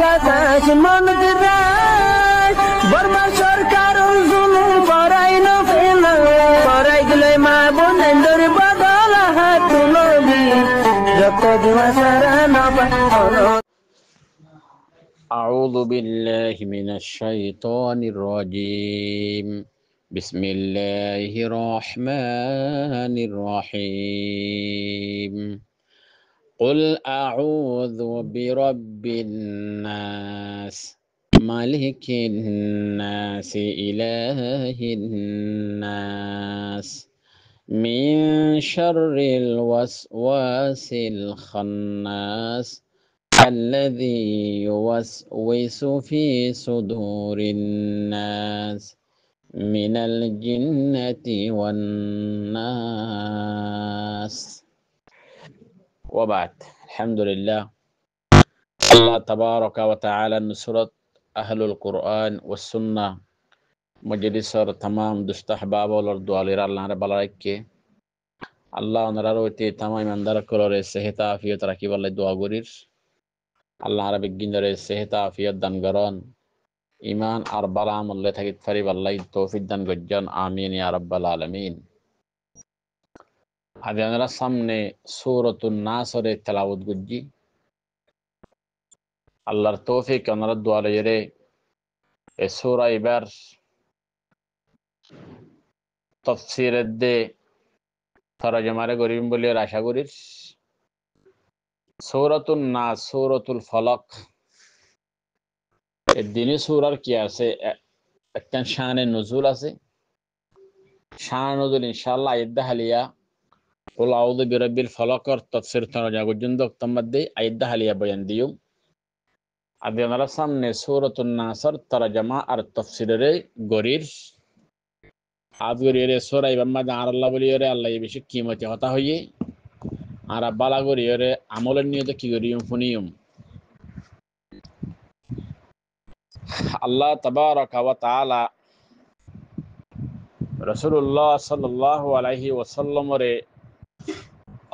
বাতাস মনত রায় বর্মা সরকার জুলুম করাই না ফেলা করাই গেলে মা বোনেদের বদল হাত তুলবি যত দিবা সারা না أعوذ بالله من الشيطان الرجيم بسم الله الرحمن الرحيم قل أعوذ برب الناس ملك الناس إله الناس من شر الوسواس الخناس الذي يوسوس في صدور الناس من الجنة والناس وبعد الحمد لله الله تبارك وتعالى نصرت أهل القرآن والسنة مجلس تمام دستحباب والأرض والإرى الله رب العالمين الله نراروتي تمام من درك كلوري سهتا في تركيب الله دعا غرير الله رب الجندري سهتا في الدن غران إيمان أربعام الله تكيد فريب الله توفيد دن غجان آمين يا رب العالمين هذا أنا سامنے سورة الناصر تلاوت گجي الله توفيق نرد على يري سورة إبر تفسير الدي ترجمة غريم بولي راشا غرير سورة الناس سورة الفلق الديني سورة কি আছে একটা শানে নজুল আছে শান নজুল ইনশাআল্লাহ আয়াত হালিয়া قل أعوذ برب الفلق تفسير ترجمة جندك تمدي أيد حاليا بيان ديوم أبي أنا سامنے سورة الناصر ترجمة التفسير غرير আজ গরিয়ে সূরা ইবাম্মা আর আল্লাহ বলিয়ে আল্লাহ এই বেশি কিমতে হতা হইয়ে আর বালা গরিয়ে আমলের নিয়তে কি গরিয়ম ফুনিয়ম আল্লাহ তাবারাকা ওয়া তাআলা রাসূলুল্লাহ সাল্লাল্লাহু আলাইহি ওয়াসাল্লাম রে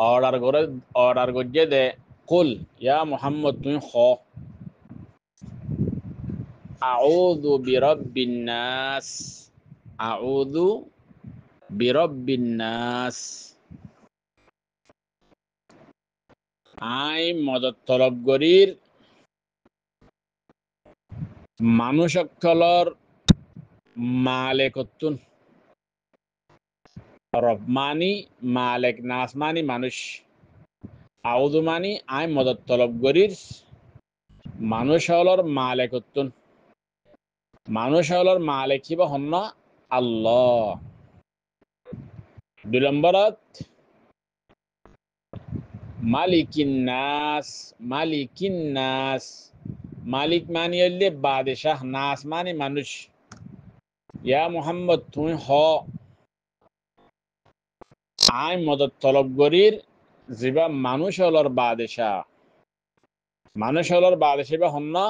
অর্ডার গজ্জে দে কুল ইয়া মুহাম্মদ তুমি খ আউযু বিরাব্বিন নাস আউযু বিরাব্বিন নাস আই মদত তলব গরির মানুষ সকলর মালিকতুন রব মানি মালিক নাস মানি মানুষ আউযু মানি আই মদত তলব গরির মানুষ হলর মালিকতুন মানুষ হলর মালিক হিবা হন না আল্লাহ দুই নম্বরত মালিকিন নাস মালিক মানি হইলে বাদশাহ নাস মানি মানুষ ইয়া মুহাম্মদ তুমি হ আই মদত তলব গরির জিবা মানুষ হলর বাদশাহ বা হন না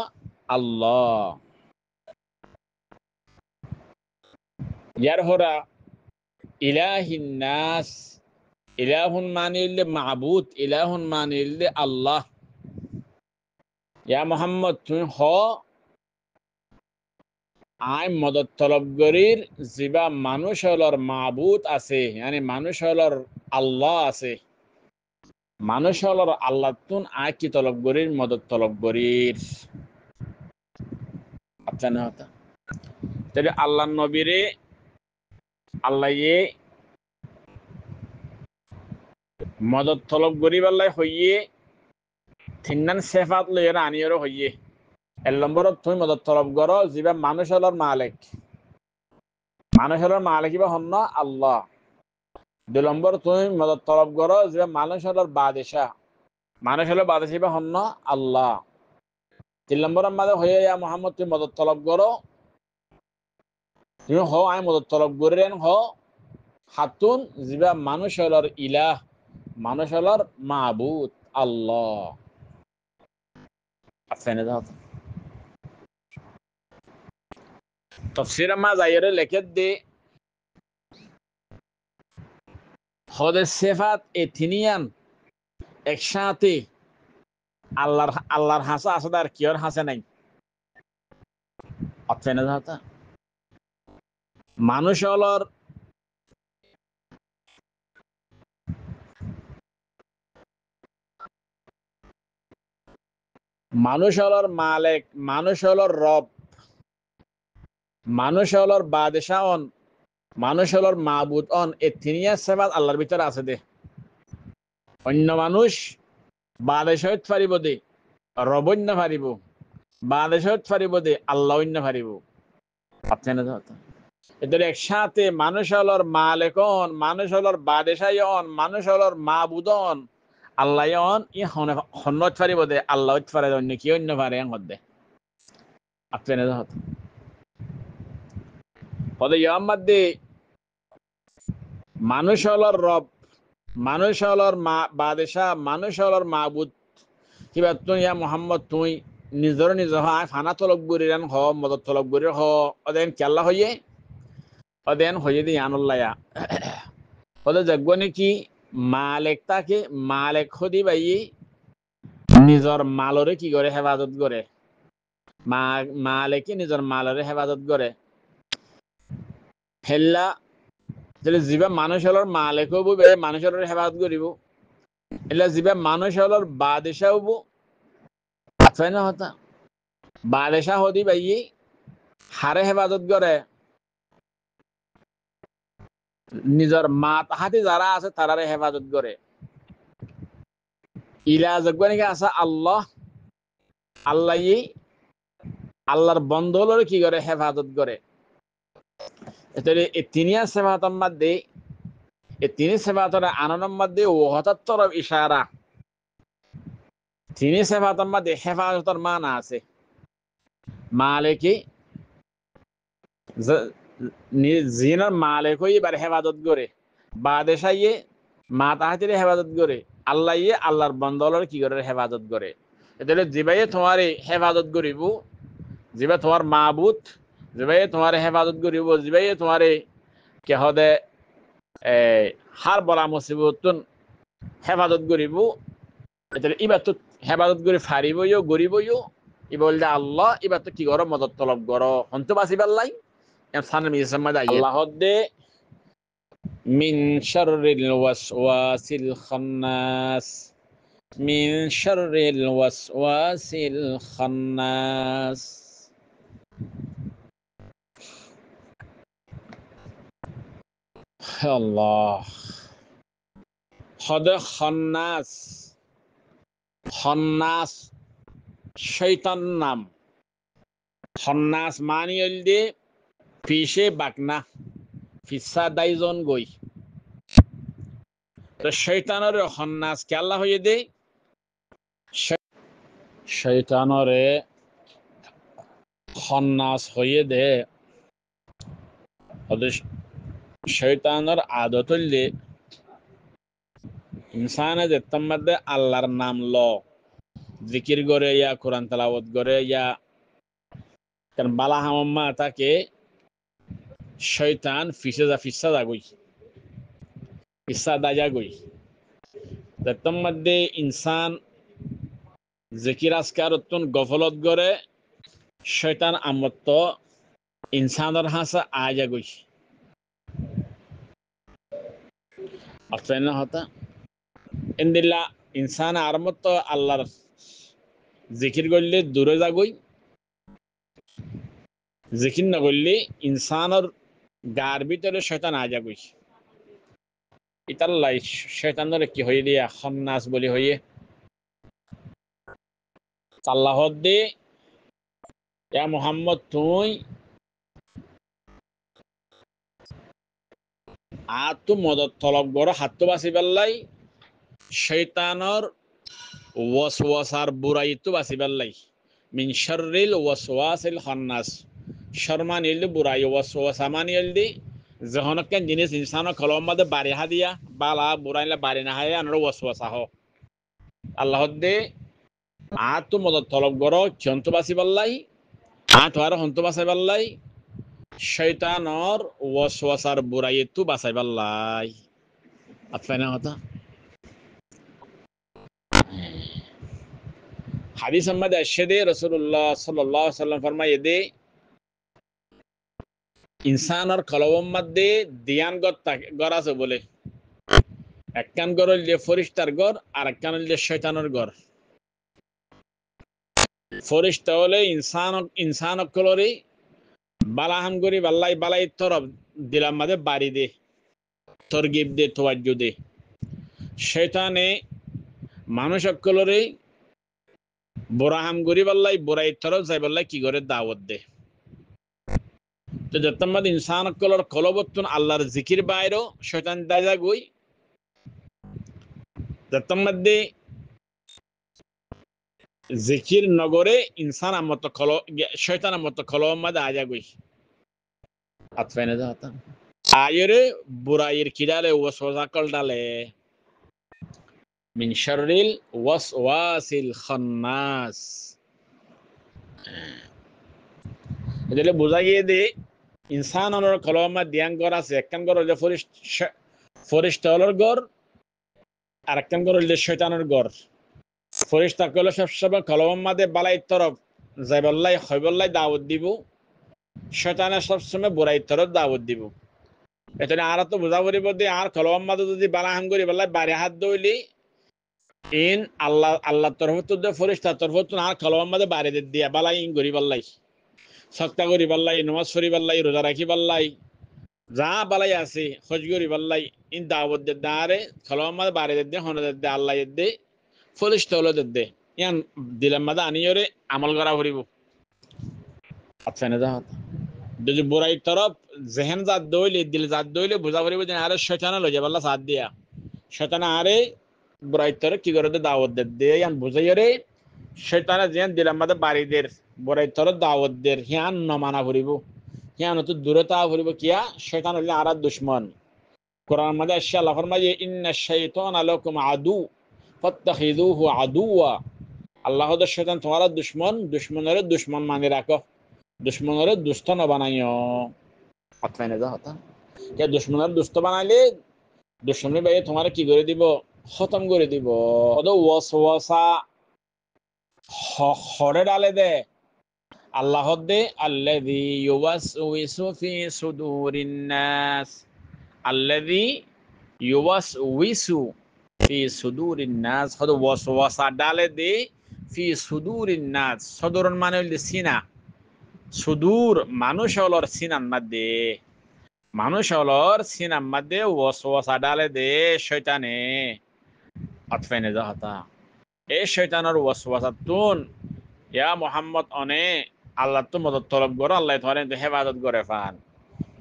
আল্লাহ ইয়ার হরা ইলাহিন নাস ইলাহুন মানিলে মাবুদ ইলাহুন মানিলে আল্লাহ ইয়া মুহাম্মদ তুমি হ আই মদত তলব গরির জিবা মানুষ হলর মাবুদ আছে মানে মানুষ হলর আল্লাহ আছে মানুষ হলর আল্লাহ তুন আই কি তলব গরির মদত তলব গরির আচ্ছা না হতা তাহলে আল্লাহ নবীরে আল্লাহ এ মদত তলব গরিব আল্লাহ হইয়ে তিননান সেফাত লইরা আনিয়রও হইয়ে এক নম্বরত তুমি মদত তলব করো জিবা মানুষ হলর মালিক বা হন না আল্লাহ দুই নম্বর তুমি মদত তলব করো জিবা মানুষ হলর বাদশাহ বা হন না আল্লাহ তিন নম্বর আমাদের হয়ে ইয়া মুহাম্মদ তুমি মদত তলব করো তুমি হ আই মদত তলব করেন হ হাতুন জিবা মানুষ হলর ইলাহ মানুষ হলর মাবুদ আল্লাহ আফেনে দাও তফসির মা যাইরে লেখে দে হদে সিফাত এথিনিয়ান একসাথে আল্লাহর হাসা আছে আর কিয়র হাসে নাই অতফেনে যাতা মানুষ হলর মানুষ হলর মালিক মানুষ হলর রব মানুষ হলর বাদশাহ অন মানুষ হলর মাবুদ অন এই তিনিয়া সেবাত আল্লাহর ভিতরে আছে দে অন্য মানুষ বাদশাহ পারিব দে রব অন্য পারিব বাদশাহ পারিব দে আল্লাহ অন্য পারিব অতফেনে যাতা এদের একসাথে মানুষ হলর মালিক অন মানুষ হলর বাদশাহ অন মানুষ হলর মাবুদ অন আল্লাহ অন ই হন্নত পারিব দে আল্লাহ পারে অন্য কি অন্য পারে দে অতফেনে যাতা পদে ইয়ামাদ্দে মানুষ হলর রব মানুষ হলর বাদশাহ মানুষ হলর মাবুদ কিবা তুই ইয়া মোহাম্মদ তুই নিজর নিজ হয় ফানা তলব গুরিরান হ মদত তলব গুরির হ অদেন কেল্লা হইয়ে অদেন হইয়ে দি আনুল্লায়া ওদের যাগ্য নাকি মালেক তাকে মালেক হদি বাই নিজর মালরে কি করে হেফাজত করে মালেকে নিজর মালরে হেফাজত করে হেল্লা যিবা মানুষ হলর মালিক হব মানুষের হেফাজত করিব এলা যিবা মানুষ হলর বাদশাহ হব আছে না হতা বাদশাহ হদি বাই হারে হেফাজত করে নিজর মা তাহাতে যারা আছে তারারে হেফাজত করে ইলা জগবানিকে আছে আল্লাহ আল্লাহ আল্লাহর বন্ধলরে কি করে হেফাজত করে এতরে এই তিনিয়া সেবাতর মধ্যে এই তিনি সেবাতর আনন্দের মধ্যে ওহতাত্তর ইশারা তিনি সেবাতর মধ্যে হেফাজতর মানা আছে মালিকি জিনার মালিক হয়ে এবার হেফাজত করে বাদশাহ মা তাহাতির হেফাজত করে আল্লাহ আল্লাহর বন্দলর কি করে হেফাজত করে এতরে জিবাই তোমার হেফাজত করিব জিবা তোমার মাবুত জিবাই তোমার হেফাজত করিব জিবাই তোমার কেহদে হার বলা মুসিবতুন হেফাজত করিব এতরে ইবার তো হেফাজত করে ফারিবইও গরিবইও ই বললে আল্লাহ এবার তো কি করো মদত তলব করো হন্ত বাসিবার লাই আল্লাহ দে মিন শাররিল ওয়াসওয়াসিল খান্নাস মিন শাররিল ওয়াসওয়াসিল খান্নাস আল্লাহ হদ খান্নাস খান্নাস শয়তান নাম খান্নাস মানি দে পিছে বাকনা ফিসা দাইজন গই তো শয়তানরে খান্নাস কে আল্লাহ হয়ে দে শয়তানরে খান্নাস হয়ে দে শয়তানর আদত হইলে ইনসানে যেতার মধ্যে আল্লাহর নাম ল জিকির করে ইয়া কোরআন তেলাওয়াত করে ইয়া কারণ বালা হামাম্মা তাকে শয়তান ফিসা যাগই ফিসা দাজা গই যেতার মধ্যে ইনসান জিকির আজকার গফলত করে শয়তান আমত্ত ইনসানের হাসা আজা গই হতা ইন্দিল্লা ইনসান আরমত আল্লাহর জিকির করলে দূরে যাগই জিকির না করলে ইনসানের গার ভিতরে শয়তান আজা গই ইতাল্লাই শয়তানের কি হয়ে দিয়া খান্নাস বলি হয়ে আল্লাহ দে ইয়া মুহাম্মদ তুই আত মদত তলব গড় হাত বাঁচিবার লাই শয়তানর ওয়াসওয়াসার বুরাইতো বাঁচিবার লাই মিন শাররিল ওয়াসওয়াসিল খান্নাস শর্মা নিল বুরাই ওয়াসওয়াসা মানিল দি যহনকেন জিনিস ইনসান কলম মধ্যে বাড়ি দিয়া বালা বুরাইলা বাড়ি না হায় আনর ওয়াসওয়াসা হ আল্লাহ দে আত মদত তলব গড় চন্ত বাঁচিবার লাই আত আর হন্ত বাঁচাইবার লাই শয়তানর ওয়াসওয়াসার বুরাইতো বাঁচাইবার লাই আপনার কথা হাদিস মধ্যে আসছে দে রাসূলুল্লাহ সাল্লাল্লাহু আলাইহি ওয়াসাল্লাম ফরমায়ে দে ইনসানের কলবের মধ্যে দিয়ান গর আছে বলে একখান গর হইল যে ফরিস্তার গর আর একখান হইল যে শয়তানের গর ফরিস্তা হলে ইনসান অকলরে বালাহাম করি বাল্লাই বালাই তরফ দিলাম মাঝে বাড়ি দে তরগিব দে তোয়াজ্জু দে শয়তানে মানুষ অকলরে বোরাহাম করি বাল্লাই বোরাই তরফ যাই বাল্লাই কি করে দাওয়াত দে তো যতমাদ ইনসান অকলর কলবতুন আল্লাহর জিকির বাইরো শয়তান দাজা গই যতমাদে জিকির নগরে ইনসান আমত কল শয়তান আমত কলম মাদে আজা গই আতফাইনা যাতা আয়রে বুরাইর কিডালে ওয়াসওয়াসা কল ডালে মিন শাররিল ওয়াসওয়াসিল খান্নাস এদলে বুঝাইয়ে দে ইনসানর কলমা দিয়ান গর আছে একখান গর যে ফরিস্তার গর আর একখান গর যে শয়তানের গর ফরিস্তা কল সবসময় কলমের মাঝে বালাই তরফ যাইবল্লাই হইবল্লাই দাওয়াত দিব শয়তানের সবসময় বুড়াই তরফ দাওয়াত দিব এখানে আর তো বুঝা পড়িব যে আর কলমের মাঝে যদি বালাহাম করি বললাই বাড়ি হাত দইলি ইন আল্লাহ তরফ তো ফরিস্তার তরফ তো আর কলমের মাঝে বাড়ি দিয়া বালাই ইন করি বললাই সৎকা করি পাল্লাই নমাজ পড়ি পাল্লাই রোজা রাখি পাল্লাই যা বালাই আছে খোঁজ করি পাল্লাই ইন দাওয়াত দে দাঁড়ে খলমাদ বাড়ি দে হন দে আল্লাহ দে ফলিষ্ট হলো দে ইয়ান দিলাম মাদা আনিয়রে আমল করা করিব আচ্ছা না যা যদি বুড়াই তরফ জেহেন জাত দইলে দিল জাত দইলে বুঝা করিব যে আরে শয়তানা লই যাবাল্লা সাথ দিয়া শয়তানা আরে বুড়াই তরফ কি করে দাওয়াত দে ইয়ান বুঝাইরে শয়তানা যেন দিলাম মাদা বাড়ি দের বড়াই তর দাওয়াত দের হিয়ান নমানা করিব হিয়ান তো দূরতা করিব কিয়া শয়তান হইলে আর দুশমন কোরআন মধ্যে আসছে আল্লাহ ফরমায় ইন্নাশ শাইতানা লাকুম আদু ফাত্তাখিযুহু আদুওয়া আল্লাহ দে শয়তান তোমার দুশমন দুশমনের দুশমন মানে রাখো দুশমনের দুষ্ট না বানাইও আতফাইনা যা হতা কে দুশমনের দুষ্ট বানাইলে দুশমনের ভাই তোমার কি করে দিব খতম করে দিব ওদ ওয়াসওয়াসা হরে ডালে দে আল্লাহ দে আল্লাযী ইউওয়াসউইসু ফি সুদুরিন নাস আল্লাযী ইউওয়াসউইসু ফি সুদুরিন নাস হদ ওয়াসওয়াসা ডালে দে ফি সুদুরিন নাস সদরন মানে হইল সিনা সুদূর মানুষ হলর সিনার মধ্যে মানুষ হলর সিনার মধ্যে ওয়াসওয়াসা ডালে দে শয়তানে আতফাইনে যাহতা এই শয়তানের ওয়াসওয়াসা তুন ইয়া মুহাম্মদ অনে আল্লাহ তো মদত তলব করো আল্লাহ তোমার হেফাজত করে ফান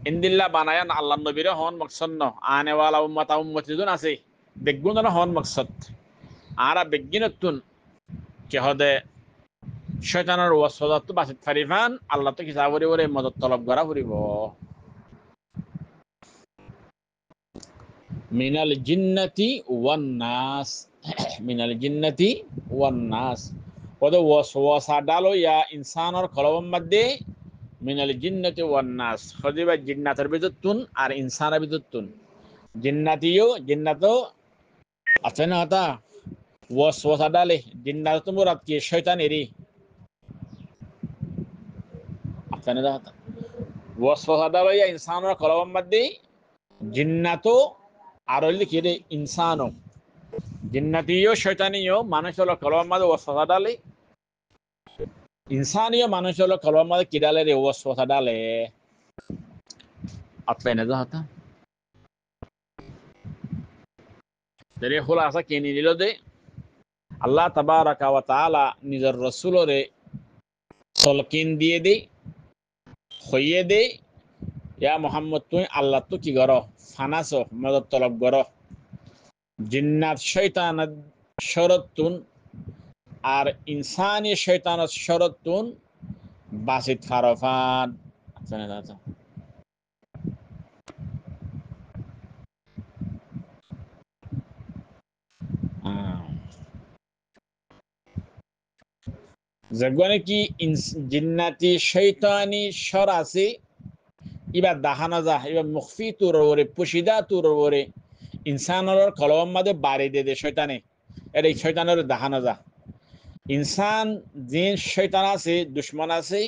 ইন্দিল্লা বানায়ান আল্লাহ নবীরে হন মকসদ ন আনেওয়ালা উম্মতা উম্মতিদুন আছে বেগুন হন মকসদ আরা বেগিনতুন কে হদে শয়তানের ওয়াসওয়াসা তো বাসিত ফারিফান আল্লাহ তো কিতাব করে মদত তলব করা করিব মিনাল জিন্নাতি ওয়ান নাস মিনাল জিন্নাতি ওয়ান নাস ওদের ওয়াসওয়াসা ডালো ইয়া ইনসানের কলবের মধ্যে মিনাল জিন্নাতি ওয়ান নাস হদিবা জিন্নাতের ভিতরতুন আর ইনসানের ভিতরতুন জিন্নাতো আছে না হতা ওয়াসওয়াসা ডালে জিন্নাত তো মুরাদ কি শয়তানেরই আছে না হতা ওয়াসওয়াসা ডালো ইয়া ইনসানের কলবের মধ্যে জিন্নাতো আর হইলে কি রে ইনসানও জিন্নাতিও শয়তানিও মানুষ হলো কলবের মধ্যে ওয়াসওয়াসা ডালে ইনসানিও মানুষ হলো কলবের মধ্যে কি ডালে রে ওয়াসওয়াসা ডালে আতলাইনা যাহতা দেরে খুলাসা কে নিল দে আল্লাহ তাবারাকা ওয়া তাআলা নিজের রাসূলরে তলকিন দিয়ে দে হইয়ে দে ইয়া মুহাম্মদ তুই আল্লাহ তো কি করো ফানাসো মদত তলব করো জিন্নাত শয়তান শরতুন আর ইনসানি শয়তানত শরতুন বাসিত ফারফান জানা দাদা যেগুলো কি জিন্নাতি শয়তানি শর আছে এবার দাহানা যা এবার মুখফি তোর ওরে পুশিদা তোর ওরে ইনসানের কলবের মধ্যে বাড়ি দে শয়তানে এটা শয়তানের দাহানা যা ইনসান জিন শয়তান আছে দুশ্মন আছে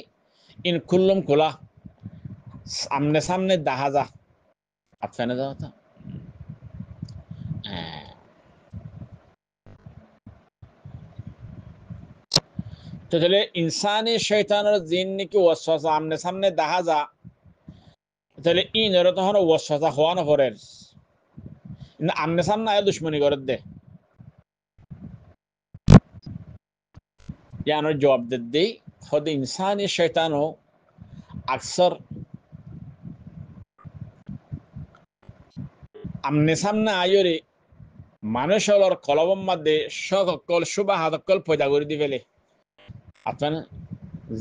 ইন কুল্লুম খোলা সামনে সামনে দেখা যা আপনার যাওয়া তো তাহলে ইনসানি শয়তানের জিন নাকি ওয়াসওয়াসা আমনে সামনে দেখা যা তাহলে ইনর তখন ওয়াসওয়াসা হওয়া না পড়ে আমনে সামনে আয় দুশ্মনী করে দে ইয়ানোর জবাব দে খুদ ইনসানি শয়তানও আকসর আমনে সামনে আয়রে মানুষ হলর কলবম মধ্যে সকল সুবাহ সকল পয়দা করে দি ফেলে আপনার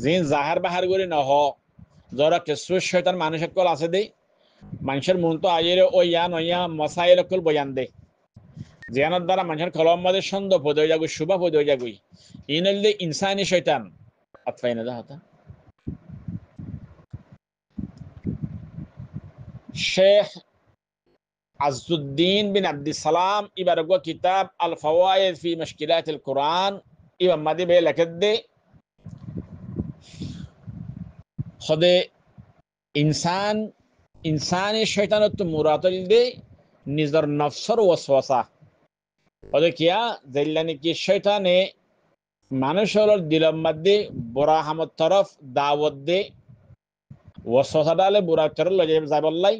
জিন জাহার বাহার করে নহ যারা কিছু শয়তান মানুষ সকল আছে দে মানুষের মন তো আয়ের ও ইয়া নয়া মশাইল সকল বয়ান দে জিয়ানোর দ্বারা মানুষের কলম মধ্যে সন্দেহ পদ হয়ে যাগুই সুবাহ পদ হয়ে যাগুই ইনলে ইনসানি শয়তান আতফাই না হতা শেখ আজউদ্দিন বিন আব্দুস সালাম ইবার গো কিতাব আল ফাওয়ায়েদ ফি মুশকিলাত আল কুরআন ইবা মাদি বে লেখত দে খদে ইনসান ইনসানি শয়তানত মুরাতল দে নিজর নফসর ওয়াসওয়াসা খদে কিয়া জাইলানি কি শয়তানে মানুষের দিলের মধ্যে বুরা হামত তরফ দাওয়াত দে ওয়াসওয়াসা ডালে বুরা তরফ লয়ে যাবল্লাই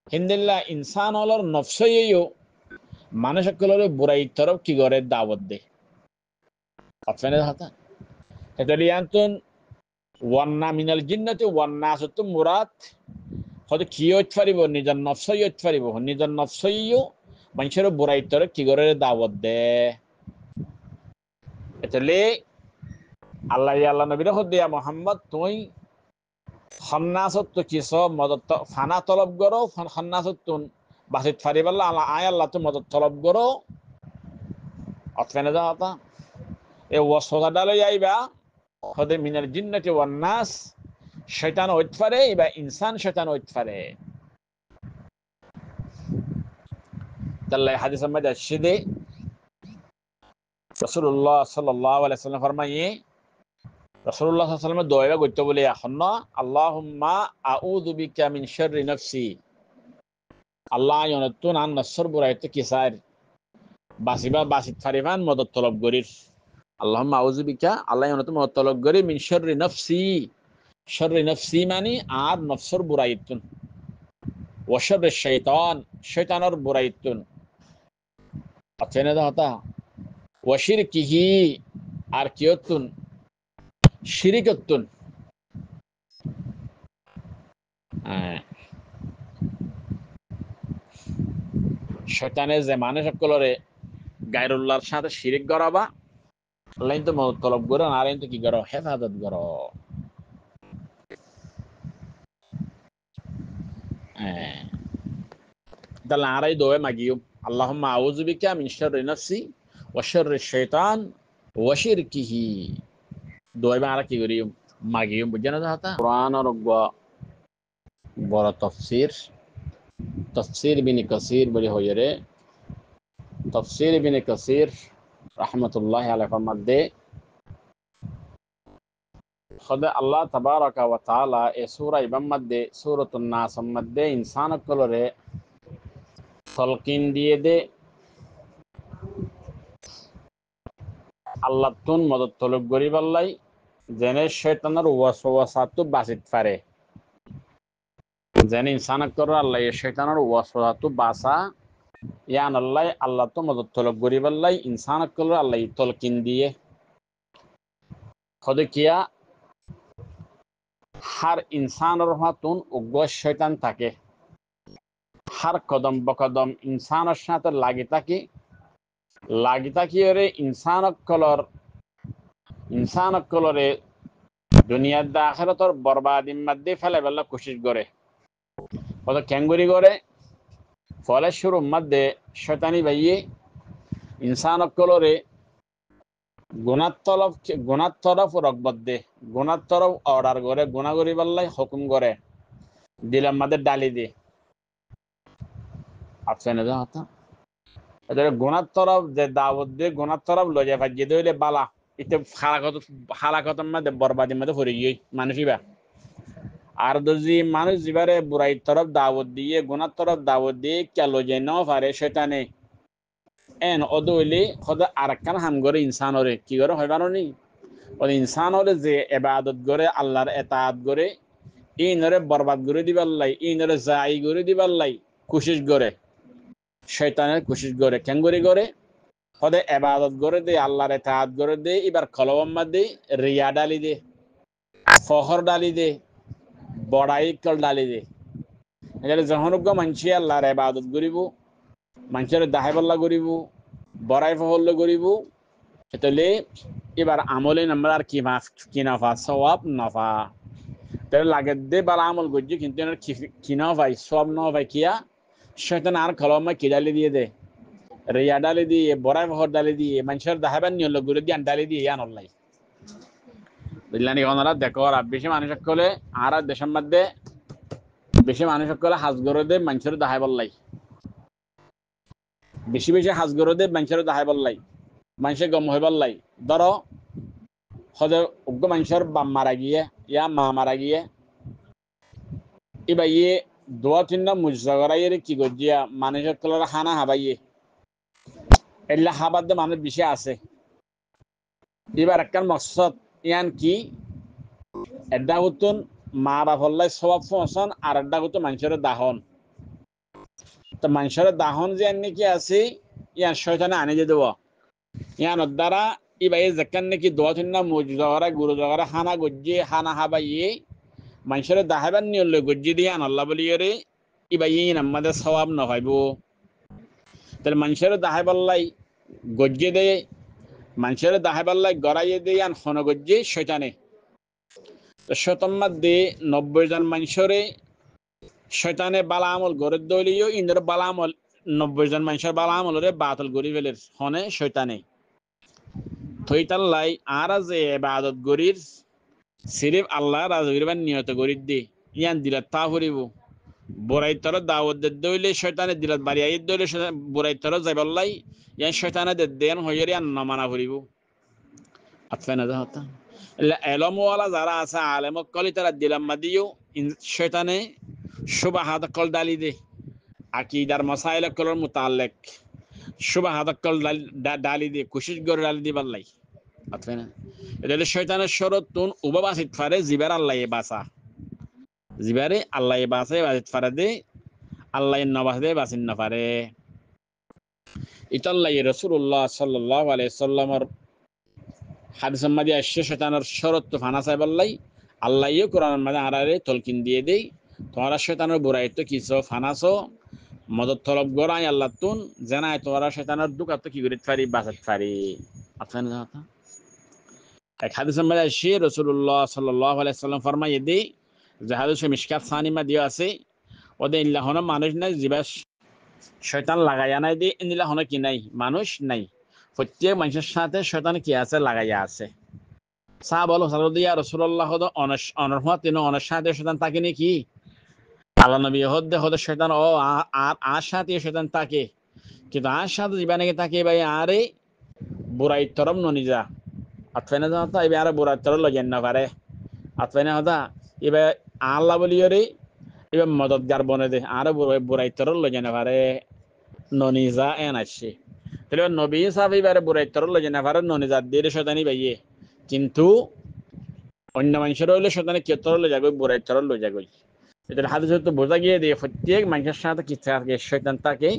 হিন্দিল্লা ইনসান হলর নফসইও মানুষের বুরাই তরফ কি করে দাওয়াত দে আপনাদের হাতে এটালি আনতুন ওয়ান্না মিনাল জিন্নাতি ওয়ান্নাসুতু মুরাদ হয়তো কি হইতে পারিব নিজের নফসই হইতে পারিব নিজের নফসইও মানুষের বুরাই তরফ কি করে দাওয়াত দে এটালি আল্লাহ নবীর হদিয়া মোহাম্মদ তুই খন্নাসত কিস মদত ফানা তলব করো খন্নাসতুন বাসিত ফারিবাল্লাহ আল্লাহ আয় আল্লাহ তো মদত তলব করো অতফেনে যাওয়া এ ওয়াসওয়াসা ডালে যাইবা হদে মিনাল জিন্নাতি ওয়ান নাস শয়তান হইতে পারে বা ইনসান শয়তান হইতে পারে তাহলে হাদিসের মধ্যে আসছে রাসূলুল্লাহ সাল্লাল্লাহু আলাইহি ওয়াসাল্লাম ফরমায়ে রাসূলুল্লাহ সাল্লাল্লাহু আলাইহি ওয়াসাল্লাম দোয়া করতে বলে এখন আল্লাহুম্মা আউযু বিকা মিন শাররি নাফসি আল্লাহ ইয়নতুন আন নসর বুরাইতে কিসার বাসিবা বাসিত ফারিবান মদত তলব করির আল্লাহুম্মা আউযু বিকা আল্লাহ ইয়নতুন মদত তলব করি মিন শাররি নাফসি মানে আর নফসর বুরাইতুন ওয়া শাররি শাইতান শয়তানের বুরাইতুন আছেনা দাতা ওয়া শিরকিহি আর কিয়তুন শিরিকতুন শয়তানে যে মানুষ সকলরে গায়রুল্লাহর সাথে শিরিক করাবা আল্লাহ তো মদত তলব করো আর তো কি করো হেফাজত করো তাহলে আরাই দোয়ে মাগিও আল্লাহুম্মা আউযু বিকা মিন শাররি নাফসি ওয়া শাররি শাইতান ওয়া শিরকিহি দোয়ে মারা কি করিও মাগিও বুঝনা দাতা কুরআনের বড় তফসির ইবনে কাসির বলি হইরে তফসির ইবনে কাসির রাহমাতুল্লাহি আলাইহি ফরমাদে খোদা আল্লাহ তাবারাকা ওয়া তাআলা এ সূরা ইবাম মধ্যে সূরাতুন নাস মধ্যে ইনসান কলরে তলকিন দিয়ে দে আল্লাহ তুন মদত তলব গরিব আল্লাহ জেনে শয়তানের ওয়াসওয়াসা তো বাঁচিত পারে জেনে ইনসান কর আল্লাহ শয়তানের ওয়াসওয়াসা তো বাসা ইয়ান আল্লাহ তো মদত তলব গরিব আল্লাহ ইনসান কর আল্লাহ তলকিন দিয়ে খোদে কিয়া হার ইনসানের হাতুন উগ্র শয়তান থাকে হার কদম বকদম ইনসানের সাথে লাগি থাকি ওরে ইনসান কলরে দুনিয়ার দা আখিরাতর বরবাদির মধ্যে ফেলে বেলা কোশিশ করে কত ক্যাঙ্গুরি করে ফলে শুরুর মধ্যে শয়তানি ভাইয়ে ইনসান কলরে গুণার তরফ রগবত দে গুণার তরফ অর্ডার করে গুণা করি পাল্লাই হুকুম করে দিলাম মধ্যে ডালি দে আপনি না গুণার তরফ যে দাওয়াত দিয়ে গুণার তরফ লয়ে ভাজিয়ে দিলে বালা ইতে হালাকতের মধ্যে বরবাদির মধ্যে পড়ে গিয়ে মানুষই বা আর যদি মানুষ যেবারে বুড়াই তরফ দাওয়াত দিয়ে গুনার তরফ দাওয়াত দিয়ে কেলো যে ন পারে সেটানে এন অদৌলি খোদা আরেকখান হাম করে ইনসান হরে কি করে হয় পারি ও ইনসান হরে যে এবাদত করে আল্লাহর এতাআত করে ইনরে বরবাদ করে দিবার লাই ইনরে জাই করে দিবার লাই কোশিশ করে শয়তানের কোশিশ করে কেন করে খোদা এবাদত করে দে আল্লাহর এতাআত করে দে এবার কলম দে রিয়া ডালি দে ফখর ডালি দে বড়াই কল ডালি দে এখানে যখন মানুষে আল্লাহর ইবাদত করিব মানুষের দাহাইবল্লা করিব বড়াই ফহল্য করিব তাহলে এবার আমলে নাম্বার আর কি নফা সওয়াব নফা তাহলে লাগে দে বালা আমল করছি কিন্তু কি না ভাই সব ন ভাই কিয়া শয়তান আর কলমে কি ডালি দিয়ে দে রিয়া ডালি দিয়ে বড়াই ফহর ডালি দিয়ে মানুষের দাহাইবার নিয়ল করে দিয়ে ডালি দিয়ে আনল্লাই বুঝলেন ওনারা দেখো আর বেশি মানুষ করলে আর দেশের মধ্যে বেশি মানুষ করলে হাজ গড়ে দে মানুষের দাহাই বললাই বেশি বেশি হাজ গড়ে দে মানুষের দাহাই বললাই মানুষের গম হয়ে বললাই ধরো হদে উগ্র মানুষের বাম মারা গিয়ে ইয়া মা মারা গিয়ে এবার ইয়ে দোয়া তিনটা মুজগরাইয়ে কি গজিয়া মানুষের কলার হানা হাবাইয়ে এল্লা হাবাদ মানুষ বেশি আছে এবার একটা মকসদ ইয়ান কি এডা হতুন মা বাপল্লাই সবাব ফসন আর এডা হতো মানুষের দাহন তো মানুষের দাহন যে নাকি আছে ইয়ান শয়তানে আনে যে দেব ইয়ান দ্বারা ইবাই যেখান নাকি দোয়া তিন না মুজগরা গুরু জগরা হানা গজ্জি হানা হাবাইয়ে মানুষের দাহাবার নিয়ল গজ্জি দিয়ে আন আল্লাহ বলি রে ইবাই আমাদের সবাব নহাইব তাহলে মানুষের দাহাবাল্লাই গজ্জি দেয় মানুষের দাহাবাল্লাই গড়াইয়ে দিয়ে আন হন গজ্জি শয়তানে তো শতম্মাদ দে 90 জন মানুষরে শয়তানে বালা আমল গড়ে দলিও ইন্দ্র বালা আমল 90 জন মানুষের বালা আমলরে বাতিল করি ফেলের হনে শয়তানে থইতাল্লাই আর যে ইবাদত গরির সিরিফ আল্লাহ রাজগরিবার নিয়ত গরি দি ইয়ান দিলত তা ফুরিব বড়াই তর দাওয়াত দে দইলে শয়তানে দিলত বাড়ি আই দইলে বড়াই তর যাইবাল্লাই ইয়ান শয়তানে দে দেন হইরি আন নমানা ফুরিব আতফা না হতা এলমওয়ালা যারা আছে আলেম কলি তারা দিলাম মাদিও শয়তানে সুবাহাত কল ডালি দে আকিদার মাসাইল কলর মুতাল্লিক সুবাহাত কল ডালি দে কোশিশ করে ডালি দি বাল্লাই আতফা না এটা শয়তানের শরতুন উবাবাসিত ফারে জিবার আল্লাহ বাসা জিবারে আল্লাহ বাসে বাসিত ফারে দে আল্লাহ নবাস দে বাসিন না পারে ইতাল্লাহ রাসূলুল্লাহ সাল্লাল্লাহু আলাইহি সাল্লামের হাদিস মাদি আসছে শয়তানের শরত তো ফানা সাইবাল্লাই আল্লাহ ইয়ে কোরআনের মধ্যে আরারে তলকিন দিয়ে দেই তোমরা শয়তানের বুরাইত কিছু ফানাসো মদত তলব গরাই আল্লাহ তুন জানায় তোমরা শয়তানের দুকাত কি করিত পারি বাঁচাত পারি আপনারা জানা এক হাদিসের মধ্যে আসছে রাসূলুল্লাহ সাল্লাল্লাহু আলাইহি সাল্লাম ফরমায়ে দেই যে হাদিসে মিশকাত সানিমা দিয়া আছে ওদে ইল্লাহ হন মানুষ নাই জিবা শয়তান লাগাইয়া নাই দে ইল্লাহ হন কি নাই মানুষ নাই প্রত্যেক মানুষের সাথে শয়তান কি আছে লাগাইয়া আছে সাহাবাল সাল্লাল্লাহু রাসূলুল্লাহ হদ অনরহত তিন অনর সাথে শয়তান থাকে নাকি আল্লাহ নবী হদ শয়তান ও আর সাথে শয়তান থাকে কিন্তু আর সাথে জীবনে থাকে ভাই আরে বুরাই তরফ ননি যা আতফাইনা জানতা এবে আর বুরাই তরফ লগেন না পারে আতফাইনা হদা এবে আল্লাহ বলিও রে এবে মদতগার বনে দে আর বুরাই তরফ লগেন না পারে ননি যা এন আসছে তাহলে নবী সাহেব এবারে বুরাই তরফ লগেন না পারে ননি যা দিয়ে শয়তানি ভাইয়ে কিন্তু অন্য মানুষের হইলে শয়তানে কে তরফ লয়ে যাবে বুরাই তরফ লয়ে যাবে এটা হাদিসে তো বোঝা গিয়ে দিয়ে প্রত্যেক মানুষের সাথে কি থাকে শয়তান থাকে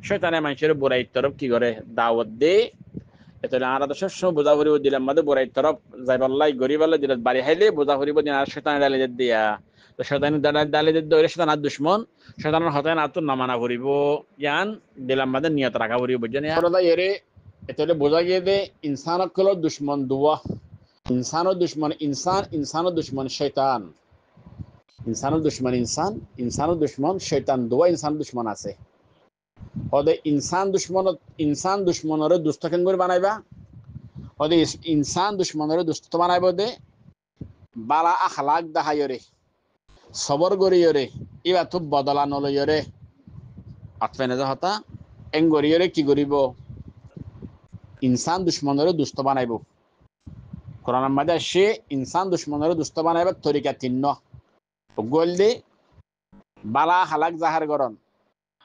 শয়তানে মানুষের বুরাই তরফ কি করে দাওয়াত দে এটা আর তো সবসময় বোঝা করিব দিলাম মাদে বুরাই তরফ যাইবাল্লাই গরিবাল্লাই দিলে বাড়ি হাইলে বোঝা করিব দিন আর শয়তানে ডালে দিয়া তো শয়তানি ডালে দইলে শয়তানের দুশমন শয়তানের হতায় না তো নামানা করিব ইয়ান দিলাম মাদে নিয়ত রাখা করিব বুঝছেন আর এরে এটা বোঝা গিয়ে দে ইনসানক হলো দুশমন দুয়া ইনসানের দুশমন ইনসান ইনসানের দুশমন শয়তান ইনসানের দুশমন ইনসানের দুশমন শয়তান দুয়া ইনসান দুশমন আছে ওদে ইনসান দুশমনরে দুষ্ট কেন করে বানাইবা ওদে ইনসান দুশমনরে দুষ্ট বানাইব দে বালা আখলাক দাহাইরে সবর গরিয়রে ইবা তো বদলা নলয়রে আতফেনে যা হতা এং গরিয়রে কি করিব ইনসান দুশমনরে দুষ্ট বানাইব কোরআনের মধ্যে সে ইনসান দুশ্মনের দুষ্ট বানাইবার তরিকা তিন্ন গোলদি বালা হালাক জাহার গরন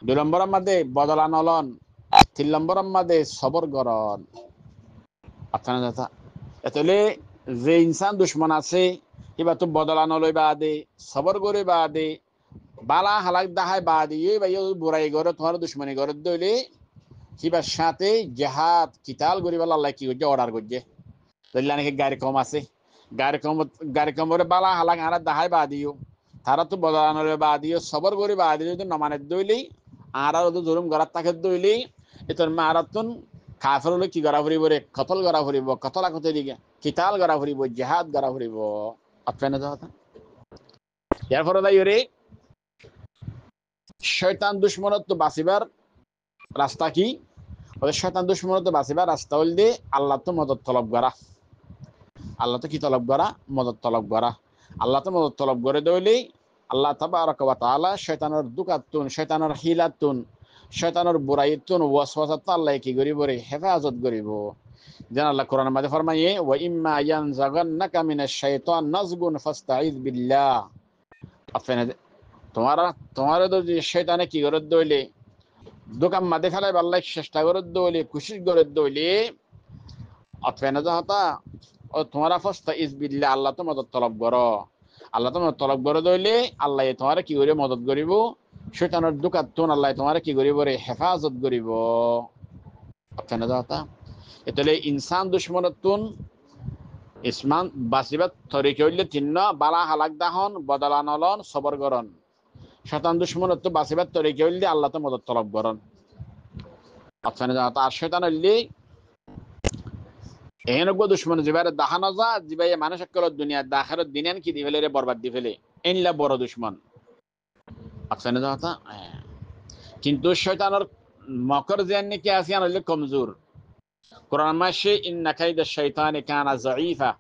2 নম্বরের মধ্যে বদলা নলন 3 নম্বরের মধ্যে সবর গরন আপনারা দাদা এতলে যে ইনসান দুশ্মন আছে এবার তো বদলা নলই বাদে সবর করে বাদে বালা হালাক দাহাই বাদে ভাই বুড়াই ঘরে তোমার দুশ্মনী ঘরে দইলে কিবার সাথে জেহাদ কিতাল গরিবাল আল্লাহ কি করছে অর্ডার করছে দলিল নাকি গাড়ি কম আছে গাড়ি কমরে বালা হালাক হারা দাহাই বাদিও তারা তো বদলানোর বাদিও সবর করে বাদিও যদি নমানের দইলি আর জরুম গড়ার তাকে দইলি এতর মারাতুন কাফের হলে কি গড়া ফুরিব রে কতল গড়া ফুরিব কতল আকতে দিকে কিতাল গড়া ফুরিব জেহাদ গড়া ফুরিব আপনার কথা এরপরে দাই রে শয়তান দুশ্মনত্ব বাঁচিবার রাস্তা কি ওদের শয়তান দুশ্মনত্ব বাঁচিবার রাস্তা হল দিয়ে আল্লাহ তো মদত তলব করা আল্লাহ তো কি তলব করা মদত তলব করা আল্লাহ তো মদত তলব করে দইলেই আল্লাহ তাবারাক ওয়া তাআলা শয়তানের দুকাতুন শয়তানের হিলাতুন শয়তানের বুরাইতুন ওয়াসওয়াসাত আল্লাহ কি করিব রে হেফাজত করিব যেন আল্লাহ কোরআনের মধ্যে ফরমায়ে ওয়া ইম্মা ইয়ানজাগান্নাকা মিনাশ শাইতান নাজগুন ফাস্তাইয বিল্লাহ আপনারা তোমার যদি শয়তানে কি করে দইলে দোকান মাঝে ফেলাই আল্লাহ চেষ্টা করে দইলে খুশি করে দইলে আপনারা যাতা ও তোমার ফাস্তাইয বিল্লাহ আল্লাহ তো মদত তলব করো আল্লাহ তোমার তলব করে দইলে আল্লাহ তোমার কি করে মদত করিব শয়তানের দুকাতুন আল্লাহ তোমার কি করিব রে হেফাজত করিব আপনারা যাতা এতলে ইনসান দুশ্মনতুন ইসমান বাসিবাত তরিকা হইলে তিন্ন বালা হালাক দাহন বদলা নলন সবর গরন শয়তান দুশ্মনত্ব বাসিবাত তরিকা হইলে আল্লাহ তো মদত তলব করন আপনারা যাতা আর শয়তান হইলে এনগো দুশ্মন জিবারে দাহানো যা জিবাই মানুষ সকল দুনিয়া দাখার দিনান কি দি ফেলে রে বরবাদ দি ফেলে এনলা বড় দুশ্মন আপনারা যাতা কিন্তু শয়তানের মকর জিয়ান কি আসিয়ান হইলে কমজোর কোরআন মাসে ইন্না কাইদা শাইতানি কানা যায়ীফা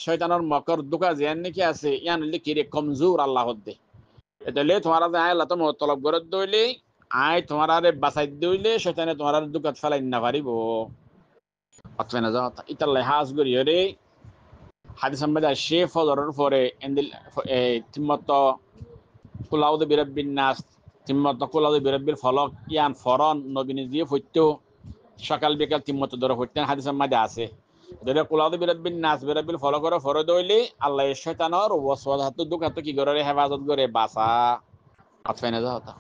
শয়তানের মকর দুকা জিয়ান কি আছে ইয়ান হইলে কি রে কমজোর আল্লাহ হদ্দে এতলে তোমারা যে আল্লাহ তো মদত তলব করে দইলে আয় তোমারে বাঁচাই দইলে শয়তানে তোমার দুকাত ফেলাই না পারিব আপনারা যাতা ইতা লেহাজ করি রে হাদিস সম্বন্ধে আসে ফজরের পরে এন্দিল তিম্মত কুলাউদ বিরাব্বিন নাস তিম্মত কুলাউদ বিরাব্বিল ফলক ইয়ান ফরন নবী নিজে ফইতো সকাল বিকাল তিম্মত ধরে ফইতেন হাদিসের মধ্যে আছে ধরে কুলাউদ বিরাব্বিন নাস বিরাব্বিল ফলক করে ফরদ হইলে আল্লাহ শয়তানের ওয়াসওয়াসাত দুকাত কি করে হেফাজত করে বাসা আপনারা যাতা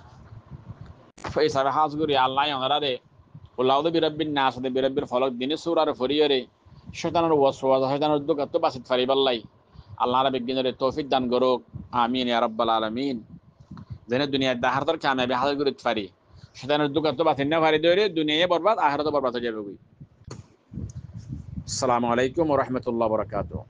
ফয়সার হাজ করি আল্লাহ আমারে কুলাউদ বিরাব্বিন নাস বিরাব্বিল ফলক দিনে সূরার ফরিয়রে শয়তানের ওয়াসওয়াসা শয়তানের দুকাত বাসিত ফারিবাল্লাই আল্লাহ রাব্বিক দিনের তৌফিক দান করুক আমিন ইয়া রাব্বাল আলামিন যেন দুনিয়ার দাহারতর কামিয়াবি হাসিল করতে পারি শয়তানের দুকাত বাসিত না পারি দইরে দুনিয়ায় বরবাদ আখিরাতে বরবাদ হয়ে যাবে। আসসালামু আলাইকুম ওয়া রাহমাতুল্লাহি ওয়া বারাকাতুহু।